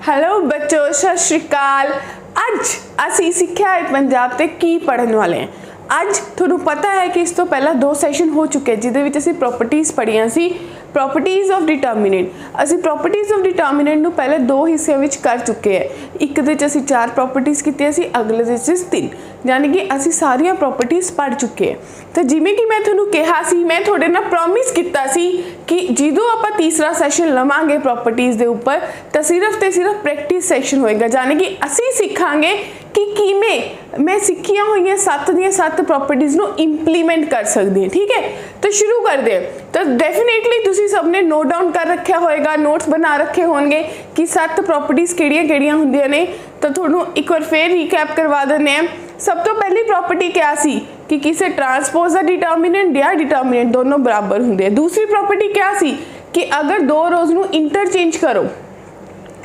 Hello बच्चों, सत श्री अकाल। अज असी सिक्ख्या है पंजाब ते की पढ़न वाले हैं। अज तुहानूं पता है कि इस तो पहला 2 सैशन हो चुके हैं जिहदे विच असीं प्रॉपर्टीज़ पढ़ियां सी। प्रॉपर्टीज़ ऑफ डिटरमिनेंट असीं प्रॉपर्टीज़ ऑफ डिटरमिनेंट नूं पहले 2 हिस्सिਆਂ विच कर चुके हैं। एक दे असीं 4 प्रॉपर्टीज़ कीतियां सी, अगले दे 3, यानी कि असीं सारियां प्रॉपर्टीज़ पढ़ चुके हैं। तो जिवें कि मैं तुहानूं कहा सी, मैं तुहाडे नाल प्रॉमिस कीता सी कि जदों आपां तीसरा सैशन लवांगे प्रॉपर्टीज़ दे उपर तो सिर्फ ते सिर्फ प्रैक्टिस सैशन होएगा, यानी कि असीं सिखांगे कि किवें मैं सिक्खियां होईयां 7 दियां 7 प्रॉपर्टीज़ नूं इंप्लीमेंट कर सकदी है। ठीक है, तो शुरू करदे हैं। तो डेफिनेटली तुसीं सबने नोट डाउन कर रखा होएगा, नोट्स बना रखे होणगे कि 7 प्रॉपर्टीज़ किहड़ियां-किहड़ियां हुंदियां ने। तो तुहानूं एक बार फिर रीकैप करवा दिंदे हैं। सब तो पहली प्रॉपर्टी क्या सी कि किसी ट्रांसपोज का डिटरमिनेंट या डिटरमिनेंट दोनों बराबर होंगे। दूसरी प्रॉपर्टी क्या सी कि अगर 2 रोज़ नूं इंटरचेंज करो,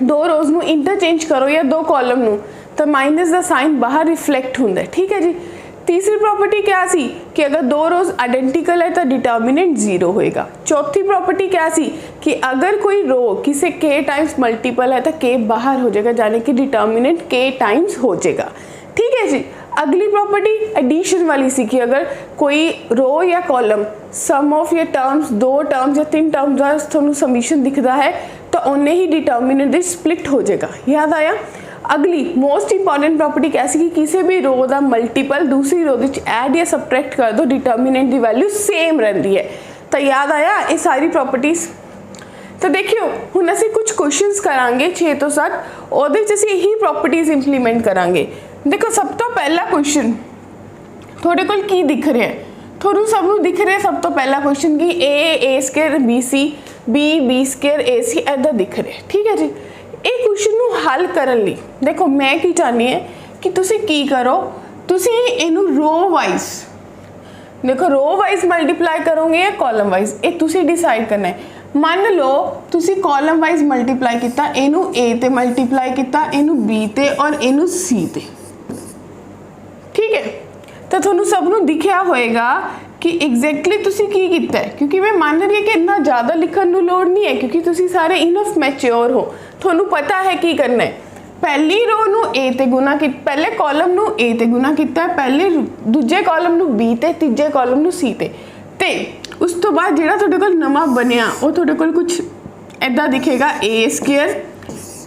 2 रोज़ नूं इंटरचेंज करो या 2 कॉलम नूं, तो माइनस का साइन बाहर रिफ्लैक्ट होंदा है। ठीक है जी। तीसरी प्रॉपर्टी क्या सी कि अगर 2 रोज़ आइडेंटिकल है तो डिटरमिनेंट 0 होएगा। चौथी प्रॉपर्टी क्या सी कि अगर कोई रो किसी k टाइम्स मल्टीपल है तो k बाहर हो जाएगा, यानी कि डिटरमिनेंट k टाइम्स हो जाएगा। ठीक है जी। अगली प्रॉपर्टी एडिशन वाली सी कि अगर कोई रो या कॉलम सम ऑफ या टर्म्स 2 टर्म्स या 3 टर्म्स का थोड़ा समीशन दिखता है तो उन्हें ही डिटरमिनेंट स्प्लिट हो जाएगा। याद आया। अगली मोस्ट इंपॉर्टेंट प्रॉपर्टी कैसी कि किसी भी रो का मल्टीपल दूसरी रो ऐड या सबट्रैक्ट कर दो, डिटरमिनेंट की वैल्यू सेम रही है। तो याद आया ये सारी प्रॉपर्टीज़। तो देखियो हुण असीं कुछ क्वेश्चंस करांगे 6 तो 7, उहदे विच असीं यही प्रॉपर्टीज़ इंप्लीमेंट करांगे। देखो सब तो पहला क्वेश्चन थोड़े कोल की दिख रहा है, थोड़ू सबनूं दिख रहा है सब तो पहला क्वेश्चन कि a square b c b square a c ऐदा दिख रहा है। ठीक है जी। ये क्वेश्चन नूं हल करन लई देखो मैं की चाहनी है कि तुसीं की करो, तुसीं इहनूं रो वाइज देखो रो वाइज मल्टीप्लाई करोगे या कॉलम वाइज, ये तुसीं डिसाइड करना है। मान लो तुसी कॉलम वाइज मल्टीप्लाई किया, इनू ए ते मल्टीप्लाई किया, इनू बी ते और इनू सी ते। ठीक है, तो थोनू सबनू दिखया होएगा कि एग्जैक्टली तुसी की किया है, क्योंकि मैं मान रही है कि इतना ज़्यादा लिखन नू लोड़ नहीं है क्योंकि तुसी सारे इनफ मैच्योर हो, थोनू पता है की करना है। पहली रो नू ए ते गुना कि पहले कॉलम नू ए ते गुना किया, पहले दूजे कॉलम नू बी ते, तीजे कॉलम नू सी ते उस तो बाद जिहड़ा तुहाडे कोल नवा बनिया वो तुहाडे कोल कुछ ऐदा दिखेगा a square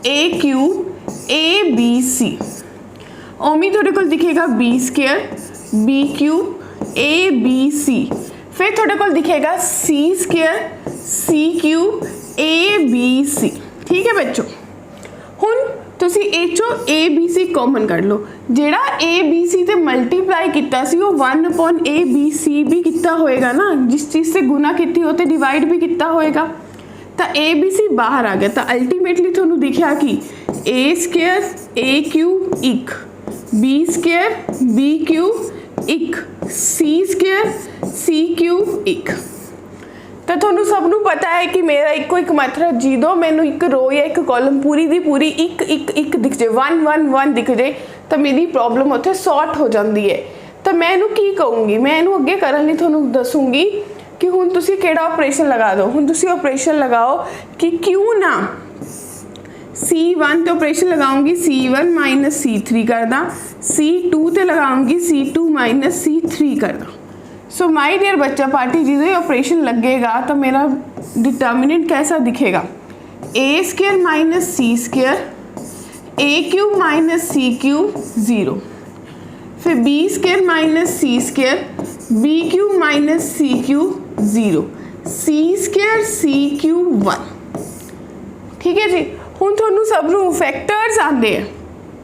a cube a b c, ओमी तुहाडे कोल दिखेगा b square b cube a b c, फिर तुहाडे कोल दिखेगा c square c cube a b c. ठीक है बच्चों, हुण तुसी ए चो ए बी सी कॉमन कर लो, जेड़ा ए बी सी ते मल्टीप्लाई किया सी वो 1/ए बी सी भी कितना होएगा ना, जिस चीज़ से गुना की होते डिवाइड भी कितना होएगा। तो ए बी सी बाहर आ गया, तो अल्टीमेटली थोनू दिखा कि ए स्केयर ए क्यूब एक, बी स्केयर बी क्यूब एक, सी स्केयर सी क्यूब एक। तो थोनू सबनू पता है कि मेरा एक मतलब जो मैनू एक रो या एक कॉलम पूरी दी पूरी एक दिख जाए 1 1 1 दिख जाए तो मेरी प्रॉब्लम उत्थे सॉर्ट हो जाती है। तो मैं इनू की कहूँगी, मैं इनू अगे करन लई थोनू दसूँगी कि हुण तुसी केड़ा ऑपरेशन लगा दो। हुण तुसी ऑपरेशन लगाओ कि क्यों ना C1 ते ऑपरेशन लगाऊंगी C1 माइनस C3 कर दा, C2 ते लगाऊंगी C2 माइनस C3 कर दा। सो माय डियर बच्चा पार्टी जिसे ऑपरेशन लगेगा तो मेरा डिटर्मिनेंट कैसा दिखेगा, a square minus C square a cube minus C cube 0, फिर बी स्केयर माइनस सी स्केयर बी क्यूब माइनस सी क्यूब 0, सी स्केयर सी क्यूब 1। ठीक है जी। हुण तुहानू सबनू फैक्टर्स आते हैं,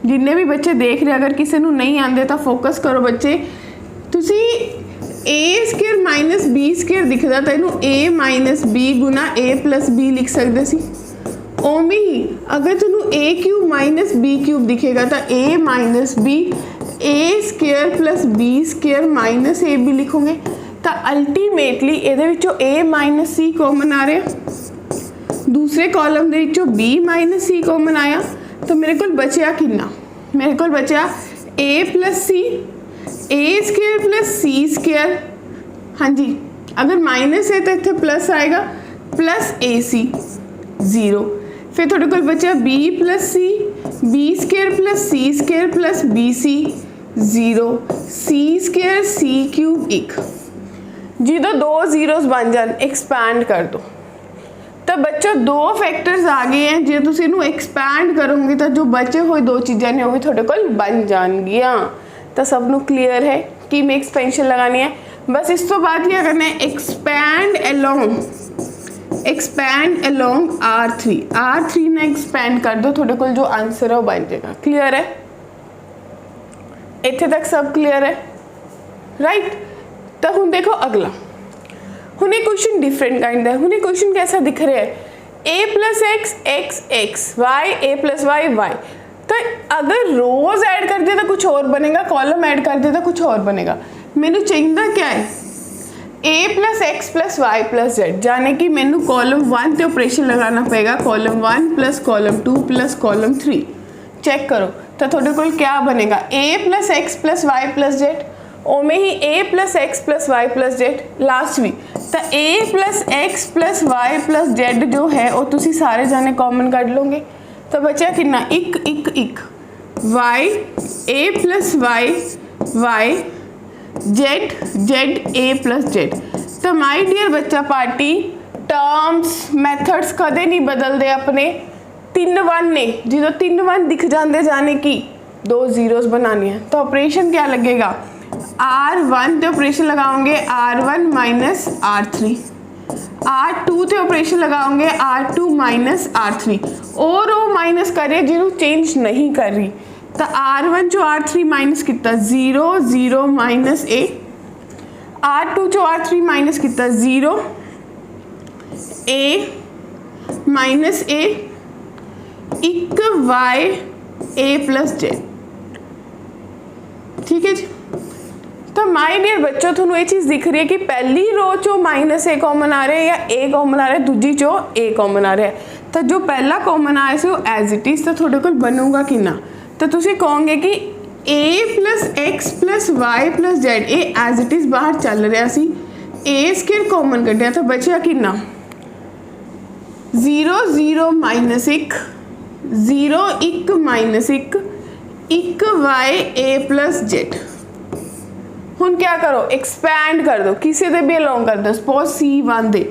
जिन्ने भी बच्चे देख रहे अगर किसी को नहीं आते तो फोकस करो बच्चे। तुसी a square minus b square दिखता तो इनू ए माइनस बी गुना ए प्लस बी लिख सकते सी। ओमी ही अगर तुनू a cube minus b cube दिखेगा तो a minus b a square plus b square minus a b लिखोगे तो अल्टीमेटली ये ए माइनस सी कॉमन आ रहा, दूसरे कॉलम के बी माइनस सी कॉमन आया, तो मेरे को बचया कितना, मेरे को बचया ए प्लस सी ए स्केयर प्लस सी स्केयर। हाँ जी, अगर माइनस है तो इतने प्लस आएगा प्लस ए सी 0, फिर थोड़े कोल बचा b प्लस सी, बी स्केयर प्लस सी स्केयर प्लस बी सी 0, सी स्केयर सी क्यूब 1। ਜਦੋਂ दो जीरोस बन जान एक्सपैंड कर दो। तो बच्चों दो फैक्टर्स आ गए हैं, जो तुम इनू एक्सपैंड करोगे तो जो बचे हुए दो चीज़ें ने वो भी थोड़े कोल बन जाएगियां। तो सब नू क्लीयर है कि मैं एक्सपेंशन लगानी है। बस इस तो बाद क्या करना है, एक्सपैंड अलोंग R3 ना एक्सपैंड कर दो, थोड़े कोल जो आंसर है वो बन जाएगा। क्लियर है, इत्थे तक सब क्लियर है, राइट। तो हुण देखो अगला, हुणे क्वेश्चन डिफरेंट काइंड है। हुणे क्वेश्चन कैसा दिख रहा है, a plus x x x y a plus y y. तो अगर रोज ऐड कर दिया तो कुछ और बनेगा, कॉलम ऐड कर दिया तो कुछ और बनेगा। मैनू चाहिए क्या है, a plus x plus y plus z, यानी कि मैनू कॉलम 1 ते ऑपरेशन लगाना पड़ेगा, column 1 plus column 2 plus column 3। Check करो तो थोड़े कोल क्या बनेगा, a plus x plus y plus z, ओमें ही a plus x plus y plus z last भी। तो a plus x plus y plus z जो है वो तुसी सारे जाने कॉमन कट लोगे। तो बचा कितना, एक y a plus y y z z a plus z. तो माय डियर बच्चा पार्टी, टर्म्स मैथड्स कदे नहीं बदलते अपने। 3 1 ने जो 3 1 दिख जाते जाने की दो जीरोस बनानी है, तो ऑपरेशन क्या लगेगा, R1 ते ऑपरेशन लगाओगे R1 माइनस R3, R2 ते ऑपरेशन लगाओगे R2 माइनस R3, और वो माइनस कर रही है जिन्हों चेंज नहीं कर रही। तो R1 जो R3 माइनस कितना 0 0 माइनस A, R2 जो R3 माइनस कितना 0 A माइनस A, एक Y A प्लस जेड। ठीक है जी। तो माय डियर बच्चों, थोड़ा ये चीज़ दिख रही है कि पहली रो चो माइनस ए कॉमन आ रहा है या ए कॉमन आ रहा है, दूजी चो ए कॉमन आ रहा है। तो जो पहला कॉमन आया से वो एज इट इज़, तो थोड़े को बनूगा कि ना, तो तुम कहोगे कि a plus x plus y plus z a as it is बाहर चल रहा सी, ए स्केयर कॉमन कटिया तो बचा कि ना 0 0 minus 1 0 1 minus 1 Y a plus Z. हुण क्या करो, एक्सपैंड कर दो, किसी दे भी अलोंग कर दो। सपोज C1 दे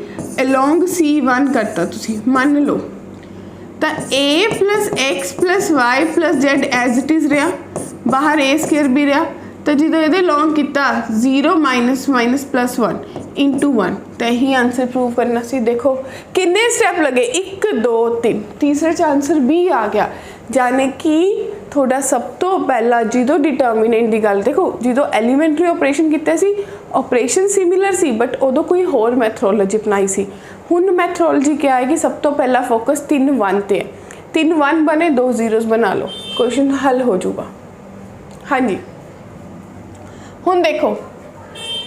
अलोंग C1 करता तुसी मान लो, तो a plus x plus y plus z as it is रहा, बाहर a स्केयर भी रहा। तो जो ये लॉन्ग किया 0 माइनस माइनस प्लस 1 इंटू 1, तो यही आंसर प्रूव करना सी। देखो कितने स्टेप लगे, 1 2 3, तीसरे च आंसर भी आ गया। जाने कि थोड़ा सब तो पहला जो डिटर्मिनेंट की गल देखो, जो एलीमेंट्री ऑपरेशन किया सी ऑपरेशन सिमिलर सी, बट उदों कोई होर मैथरोलॉजी अपनाई सी। हुण मैथरोलॉजी क्या है कि सब तो पहला फोकस 3 1 ते है, 3 1 बने 2 जीरोस बना लो, क्वेश्चन हल हो जाऊगा। हाँ जी, हुण देखो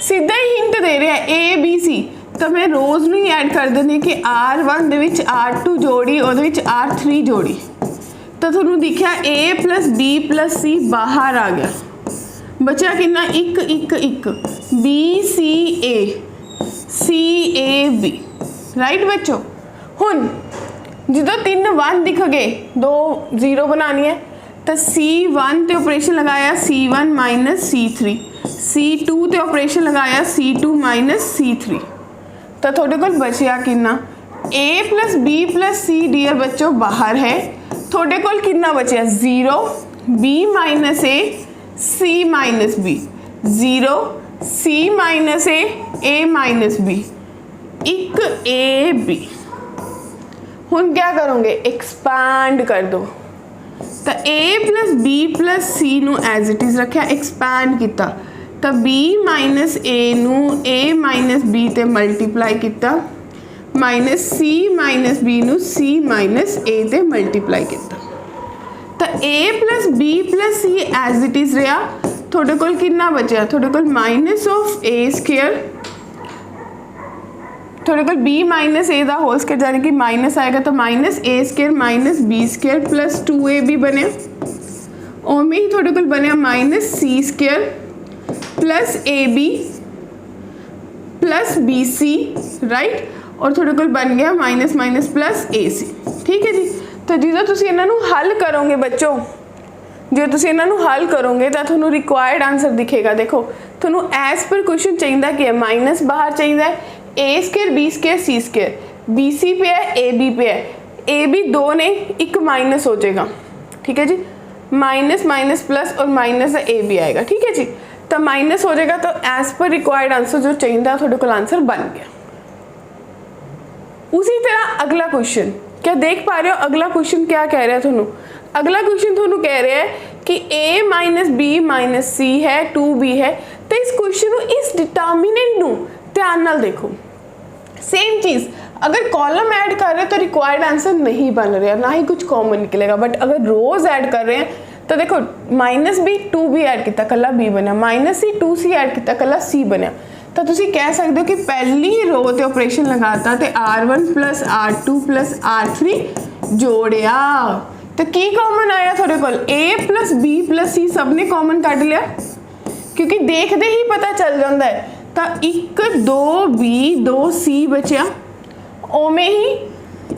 सीधा ही हिंट दे रहा है A B C, तो मैं रोज़ नहीं ऐड कर देनी कि R1 दे विच R2 जोड़ी और R3 जोड़ी। तो थोनू दिखा A plus B plus C बाहर आ गया, बचा कितना 1 1 1 B C A C A B, right बच्चों। हुण जो 3 1 दिख गए 2 0 बनानी है, तो C1 ते ऑपरेशन लगाया C1 माइनस C3, C2 ते ऑपरेशन लगाया C2 माइनस C3। तो थोड़े को बचिया कितना A plus B plus C dear बच्चों बाहर है, थोड़े को कितना बचिया 0 B minus A C minus B 0 C minus A minus B 1 A B। हुण क्या करोगे, एक्सपैंड कर दो। तो A plus B plus C नू एज इट इज़ रखा, एक्सपैंड किया, तो B माइनस A नू A माइनस B ते मल्टीप्लाई किया, माइनस C माइनस B नू C माइनस A ते मल्टीप्लाई किया। तो A plus B plus C as it is रहा, थोड़े कोल कितना बचा, थोड़े कोल माइनस ऑफ A स्केयर, थोड़े को B माइनस A दा होल स्केयर, यानी कि माइनस आएगा तो minus A square minus B square plus 2AB बने, और में ही थोड़े को बने minus C square plus AB plus BC, right. और थोड़े को बन गया माइनस माइनस प्लस AC। ठीक है जी। तो ਜਦੋਂ ਤੁਸੀਂ ਇਹਨਾਂ ਨੂੰ ਹੱਲ ਕਰੋਗੇ ਬੱਚੋ, ਜੇ ਤੁਸੀਂ ਇਹਨਾਂ ਨੂੰ ਹੱਲ ਕਰੋਗੇ ਤਾਂ ਤੁਹਾਨੂੰ ਰਿਕੁਆਇਰਡ ਆਨਸਰ ਦਿਖੇਗਾ। ਦੇਖੋ ਤੁਹਾਨੂੰ ਐਸ ਪਰ ਕੁਐਸਚਨ ਚਾਹੀਦਾ ਕਿ ਹੈ ਮਾਈਨਸ ਬਾਹਰ ਚਾਹੀਦਾ ਹੈ, a square b square c square, bc पे है ab पे है, ab दो ने एक माइनस हो जाएगा, ठीक है जी, माइनस माइनस प्लस और माइनस ए भी आएगा, ठीक है जी, तो माइनस हो जाएगा। तो एज पर रिक्वायर्ड आंसर जो चाहिए थोड़े को आंसर बन गया। उसी तरह अगला क्वेश्चन, क्या देख पा रहे हो अगला क्वेश्चन क्या कह रहा है थोनू? अगला क्वेश्चन थोनू कह रहा है कि a माइनस बी माइनस सी है 2b है, तो इस क्वेश्चन को इस डिटर्मिनेंट नू ध्यान नाल देखो। सेम चीज़ अगर कॉलम ऐड कर रहे हैं तो रिक्वायर्ड आंसर नहीं बन रहा, ना ही कुछ कॉमन निकलेगा, बट अगर रोज ऐड कर रहे हैं तो देखो माइनस बी 2b ऐड किया कला b बनया, माइनस सी 2c ऐड किया कला c बनया। तो तुसी कह सकते हो कि पहली रो ते ऑपरेशन लगाता ते r1 plus r2 plus r3 जोड़िया तो की कॉमन आया थोड़े को a plus b plus c सब ने कॉमन कट लिया, क्योंकि देखते ही पता चल जाता है। तो एक 2b 2c बचा, ओमें ही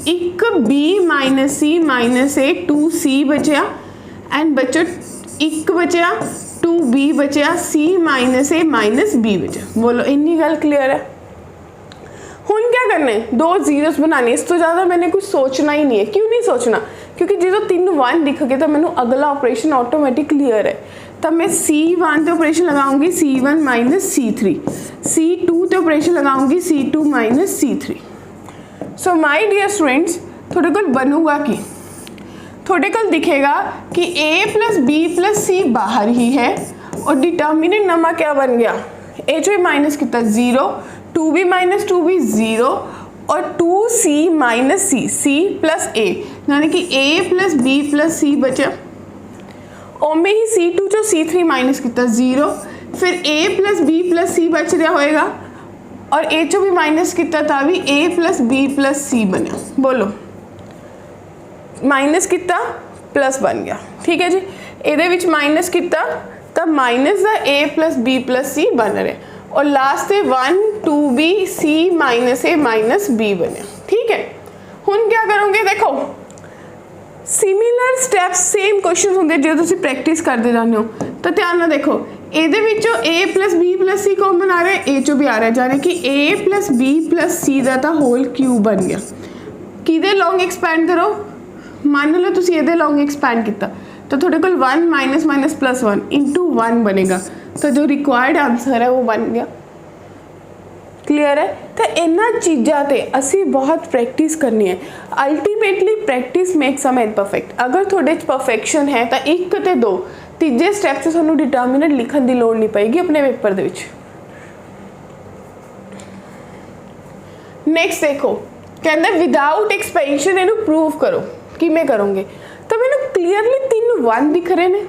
एक b माइनस सी माइनस ए 2c बचा एंड बचो एक बचा 2b बचा c माइनस ए माइनस b बचा। बोलो इन्नी गल क्लियर है? हुन क्या करना है, दो जीरोस बनाने, इस तो ज़्यादा मैंने कुछ सोचना ही नहीं है। क्यों नहीं सोचना? क्योंकि जो 3 1 दिख गए तो मैंने अगला ऑपरेशन ऑटोमेटिक क्लियर है। तब मैं C1 पे ऑपरेशन लगाऊंगी C1 माइनस C3, C2 पे ऑपरेशन लगाऊंगी C2 minus C3। So my dear students, थोड़े को बनूंगा कि थोड़े को दिखेगा कि a plus b plus c बाहर ही है और डिटर्मिनेंट नमा क्या बन गया, a जो माइनस कितना 0, 2b माइनस 2b 0 और 2c minus c, c plus a, यानी कि a plus b plus c बचा, ओमे ही C2 जो C3 माइनस कितना 0, फिर a प्लस बी प्लस सी बच रहा होएगा और a जो भी माइनस कितना था भी a प्लस बी प्लस सी बना। बोलो माइनस कितना प्लस बन गया, ठीक है जी। ये विच माइनस कितना तब माइनस का a प्लस बी प्लस सी बन रहे और लास्ट से 1 2b c minus a minus b बने, ठीक है। हुन क्या करोगे, देखो सिमिलर स्टेप्स सेम क्वेश्चन होंगे जो तुम प्रैक्टिस करते जाते हो। तो ध्यान ना देखो ये a plus b plus c common आ रहा है, a चो भी आ रहा है, जाने कि a प्लस बी प्लस सी का होल क्यूब बन गया। कि लॉन्ग एक्सपैंड करो, मान लो तुम ये लॉन्ग एक्सपैंड किया तो थोड़े को 1 माइनस माइनस प्लस 1 इंटू 1 बनेगा, तो जो रिक्वायर्ड आंसर है वो बन गया। क्लियर है? तो इन्होंने चीज़ों से असी बहुत प्रैक्टिस करनी है। Ultimately practice makes a man perfect. अगर थोड़े परफेक्शन है तो एक ते दो तीजे स्टैप से थोड़ा डिटर्मिनेंट लिखने की लोड़ नहीं पेगी अपने पेपर दे विच। नेक्स्ट देखो कहते विदाउट एक्सपेंशन इनू प्रूव करो, किमें करोगे? तो मैंने क्लीयरली 3 1 दिख रहे हैं,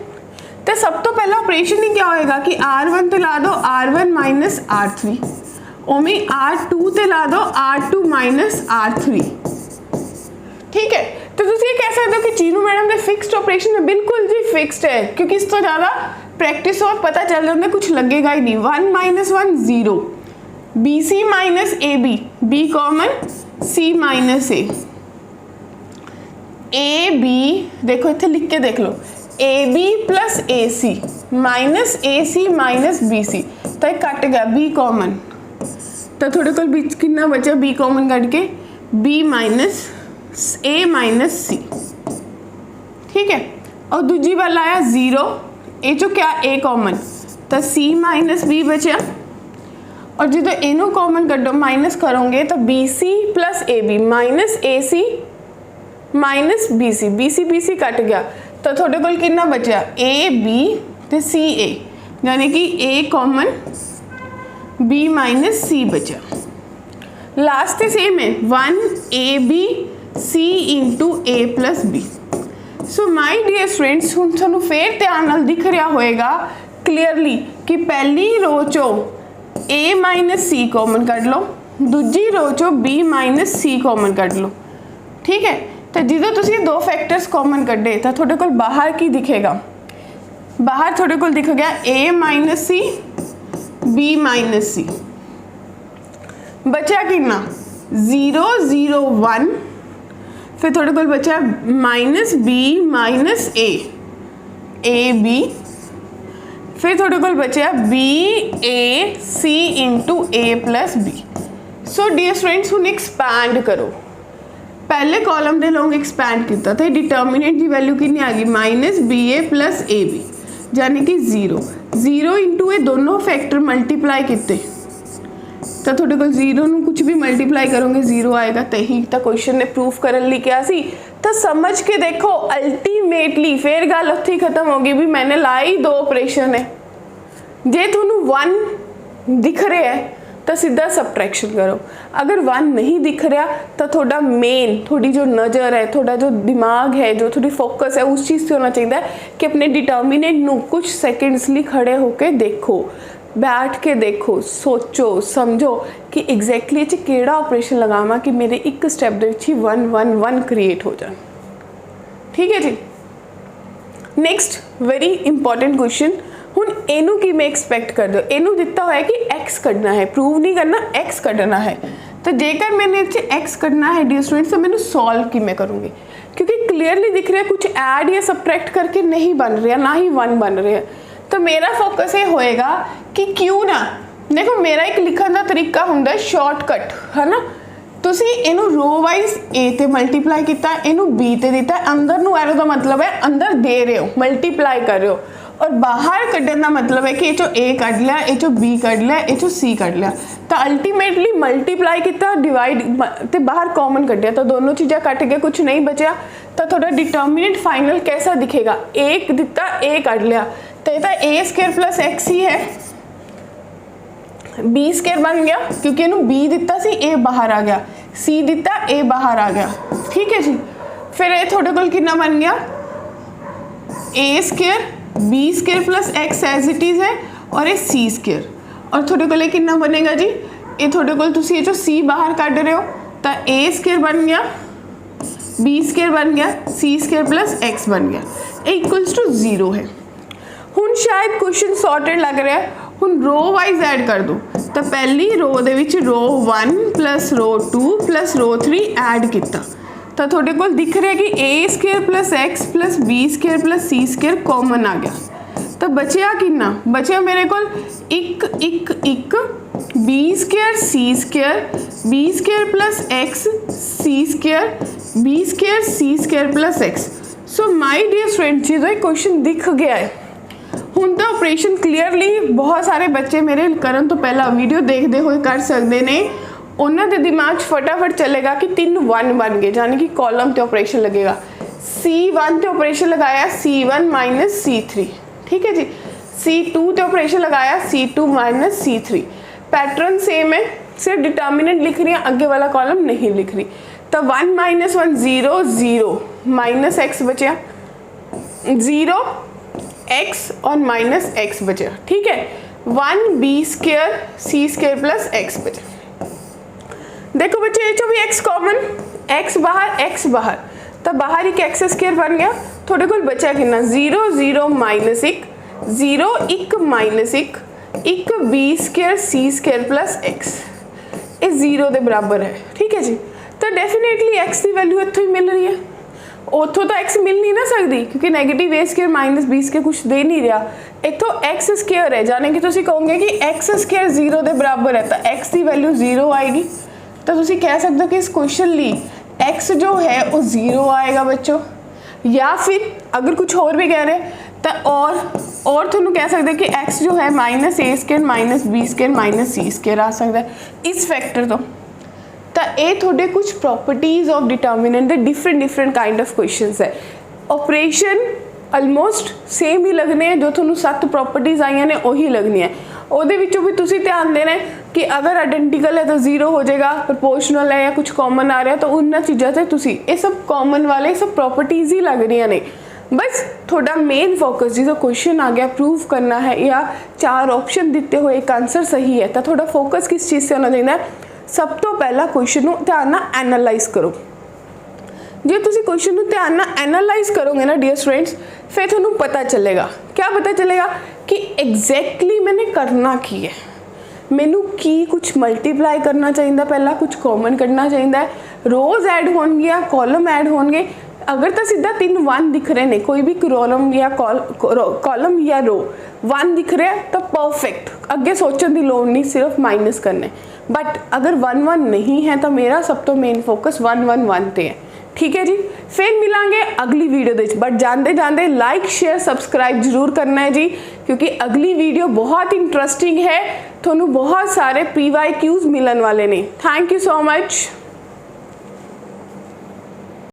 तो सब तो पहला ऑपरेशन ही क्या होएगा कि R1 ते ला दो R1 माइनस R3, ओमे R2 ते ला दो R2 माइनस R3, ठीक है। तो तुम ये कह सकते हो कि चीनू मैडम ने फिक्स्ड ऑपरेशन है, बिल्कुल जी फिक्स्ड है, क्योंकि इस तो ज़्यादा प्रैक्टिस और पता चल जाता है कुछ लगेगा ही नहीं। 1 minus 1 0, b c minus a b, b common c minus a b, देखो इतने लिख के देख लो a b plus a c minus a c minus b c, तो एक कट गया बी कॉमन, तो थोड़े को बीच कितना बचा बी कॉमन कट के बी माइनस ए माइनस सी, ठीक है। और दूजी वाला आया 0, ए जो क्या ए कॉमन, तो सी माइनस बी बचा, और जो इनू कॉमन कटो माइनस करोगे तो b c plus a b minus a c minus b c कट गया, तो थोड़े को कितना बचा ए बी तो सी ए, यानी कि a common b minus c बचा। लास्ट सेम है 1 a b c into a plus b. So my dear students हूँ थोड़ा फिर ध्यान नाल दिख रहा होएगा क्लीयरली कि पहली रो चो ए माइनस सी कॉमन कट लो, दूजी रो चो बी माइनस सी कॉमन कट लो, ठीक है। तो जो तुम 2 फैक्टर्स कॉमन कटे तो थोड़े को बाहर की दिखेगा, बाहर थोड़े को दिख गया a minus c b minus c, बचा कितना 0 0 1, फिर थोड़े को बचा minus b minus a b, फिर थोड़े को बचा b a c into a plus b. So dear students हुण एक्सपैंड करो, पहले कॉलम दे लोग एक्सपैंड किया तो डिटर्मिनेंट की वैल्यू कितनी आ गई minus b a plus a b, यानी कि 0 इंटू ये दोनों फैक्टर मल्टीप्लाई किते तो थोड़े को 0 नूं कुछ भी मल्टीप्लाई करोगे 0 आएगा। तो यही तो क्वेश्चन ने प्रूफ करन लई कहा सी। तो समझ के देखो अल्टीमेटली फिर गल उत्थे ही खत्म होगी भी मैंने लाई 2 ऑपरेशन है, जे तुहानूं 1 दिख रहा है तो सीधा सबट्रैक्शन करो, अगर 1 नहीं दिख रहा तो थोड़ा मेन थोड़ी जो नज़र है थोड़ा जो दिमाग है जो थोड़ी फोकस है उस चीज़ से होना चाहिए कि अपने डिटर्मिनेंट नूं कुछ सेकंड्स लिए खड़े होकर देखो, बैठ के देखो, सोचो समझो कि एग्जैक्टली ये केड़ा ऑपरेशन लगावा कि मेरे एक स्टैप दे विच ही 1 1 1 क्रिएट हो जाए। ठीक है जी। नेक्स्ट वेरी इंपॉर्टेंट क्वेश्चन, हुण इनू कि मैं एक्सपैक्ट कर दो, इनू दिता होया कि x कढ़ना है, प्रूव नहीं करना x कढ़ना है। तो जेकर मैंने x कढ़ना है डियर स्टूडेंट्स तो मैंने सॉल्व कि मैं करूँगी, क्योंकि क्लियरली दिख रहा है कुछ ऐड या सबट्रैक्ट करके नहीं बन रहा, ना ही 1 बन रहा। तो मेरा फोकस ये होएगा कि क्यों ना, देखो मेरा एक लिखण का तरीका हुंदा है शॉर्टकट, है ना, तुसी इनू रो वाइज ए ते मल्टीप्लाई किया, इनू बी ते दिता, अंदर नू एरो का मतलब है अंदर दे रहे हो मल्टीप्लाई कर रहे हो, और बाहर कढ़न का मतलब है कि ये ए कढ़ लिया, ये बी कढ़ लिया, ये सी कढ़ लिया। तो अल्टीमेटली मल्टीप्लाई किया डिवाइड तो बाहर कॉमन कढ़िया तो दोनों चीज़ें कट गए, कुछ नहीं बचा। तो थोड़ा डिटर्मिनेंट फाइनल कैसा दिखेगा, एक दिता ए कढ़ लिया तो ये ए स्क्वायर प्लस एक्स ही है, बी स्क्वायर बन गया क्योंकि इनू बी दिता सी ए बाहर आ गया, सी दिता ए बाहर आ गया। ठीक है जी। फिर ये थोड़े को कितना बन गया a square b square plus x as it is है और ये सी स्क्वायर, और थोड़े को कितना बनेगा जी, ये थोड़े को तुसी ये जो सी बाहर काट रहे हो तो ए स्क्वायर बन गया, बी स्क्वायर बन गया, सी स्क्वायर प्लस एक्स बन गया, इक्वल्स टू 0 है। हुण शायद क्वेश्चन सॉर्टेड लग रहा है, हुण रो वाइज ऐड कर दो तो पहली रो दे विच row 1 plus row 2 plus row 3 add किया तो थोड़े को दिख रहा है कि a square plus x plus b square plus c square common आ गया। तो बचया कितना, बचया मेरे को एक b square c square, b square plus x c square, b square c square plus x. So my dear student जी क्वेश्चन दिख गया है। हुण तो ऑपरेशन क्लीयरली बहुत सारे बच्चे मेरे करन तो पहला वीडियो देखते हुए कर सकते ने, उन्होंने दिमाग फटाफट चलेगा कि 3 1 बन गए, यानी कि कॉलम ते ऑपरेशन लगेगा, C1 ते ऑपरेशन लगाया C1 माइनस C3, ठीक है जी, C2 ते ऑपरेशन लगाया C2 minus C3, pattern same है, सिर्फ डिटर्मिनेंट लिख रही है, आगे वाला कॉलम नहीं लिख रही। तो 1 माइनस 1 0 0 माइनस एक्स बचा 0 x और माइनस एक्स बचा, ठीक है, 1 B square c square plus x बचा। देखो बच्चे ये जो भी x कॉमन, x बाहर तो बाहर एक एक्स स्क्वायर बन गया, थोड़े को बचा कितना 0 0 minus 1 0 1 minus 1 B square c square plus x, ये 0 के बराबर है। ठीक है जी। तो डेफिनेटली x की वैल्यू इतों ही मिल रही है, उतों तो x मिल नहीं ना सकती क्योंकि नेगेटिव ए स्क्वायर माइनस बी स्क्वायर कुछ दे नहीं रहा, इतों एक्स स्क्वायर है, जाने कि तुम कहोगे कि एक्स स्क्वायर 0 के बराबर है तो x की वैल्यू 0 आएगी। तो तुम कह सकते हो कि इस क्वेश्चन ली x जो है वो 0 आएगा बच्चों, या फिर अगर कुछ और भी कह रहे तो और तुम कह सकते कि x जो है minus a square minus b square minus c square आ सकता है इस फैक्टर तो ये थोड़े कुछ properties of determinant the different kind of questions है। ऑपरेशन ऑलमोस्ट सेम ही लगने हैं, जो थोनू 7 प्रॉपर्टीज आई ने वही लगनी है, ਉਹਦੇ ਵਿੱਚੋਂ भी तुसी ध्यान देना है कि अगर आइडेंटिकल है तो 0 हो जाएगा, प्रपोर्शनल है या कुछ कॉमन आ रहा है तो उन्होंने चीज़ों से तुसी ये सब कॉमन वाले सब प्रॉपर्टीज ही लग रही ने। बस थोड़ा मेन फोकस जो क्वेश्चन आ गया प्रूव करना है या 4 ऑप्शन दिते हुए एक आंसर सही है तो थोड़ा फोकस किस चीज़ से होना चाहिए, सब तो पहला क्वेश्चन को ध्यान ना एनालाइज करो। जो तुम क्वेश्चन को ध्यान ना एनालाइज करोगे ना डियर स्टूडेंट्स, फिर थोड़ा पता चलेगा, क्या पता चलेगा कि एग्जैक्टली मैंने करना की है, मैनू की कुछ मल्टीप्लाई करना चाहिए, पहला कुछ कॉमन करना चाहिए, रोज ऐड होणगियां कॉलम ऐड होणगे अगर तो सीधा 3 1 दिख रहे ने कोई भी कॉलम या कॉलम या रो 1 दिख रहा है तो परफेक्ट अगे सोचने की लोड़ नहीं सिर्फ माइनस करने बट अगर 1 1 नहीं है तो मेरा सब तो मेन फोकस 1 1 1 ते है ठीक है जी फिर मिलांगे अगली वीडियो दे बट जानते जानते लाइक शेयर सबसक्राइब जरूर करना है जी क्योंकि अगली वीडियो बहुत इंटरेस्टिंग है थोनू बहुत सारे PYQs मिलन वाले ने थैंक यू सो मच।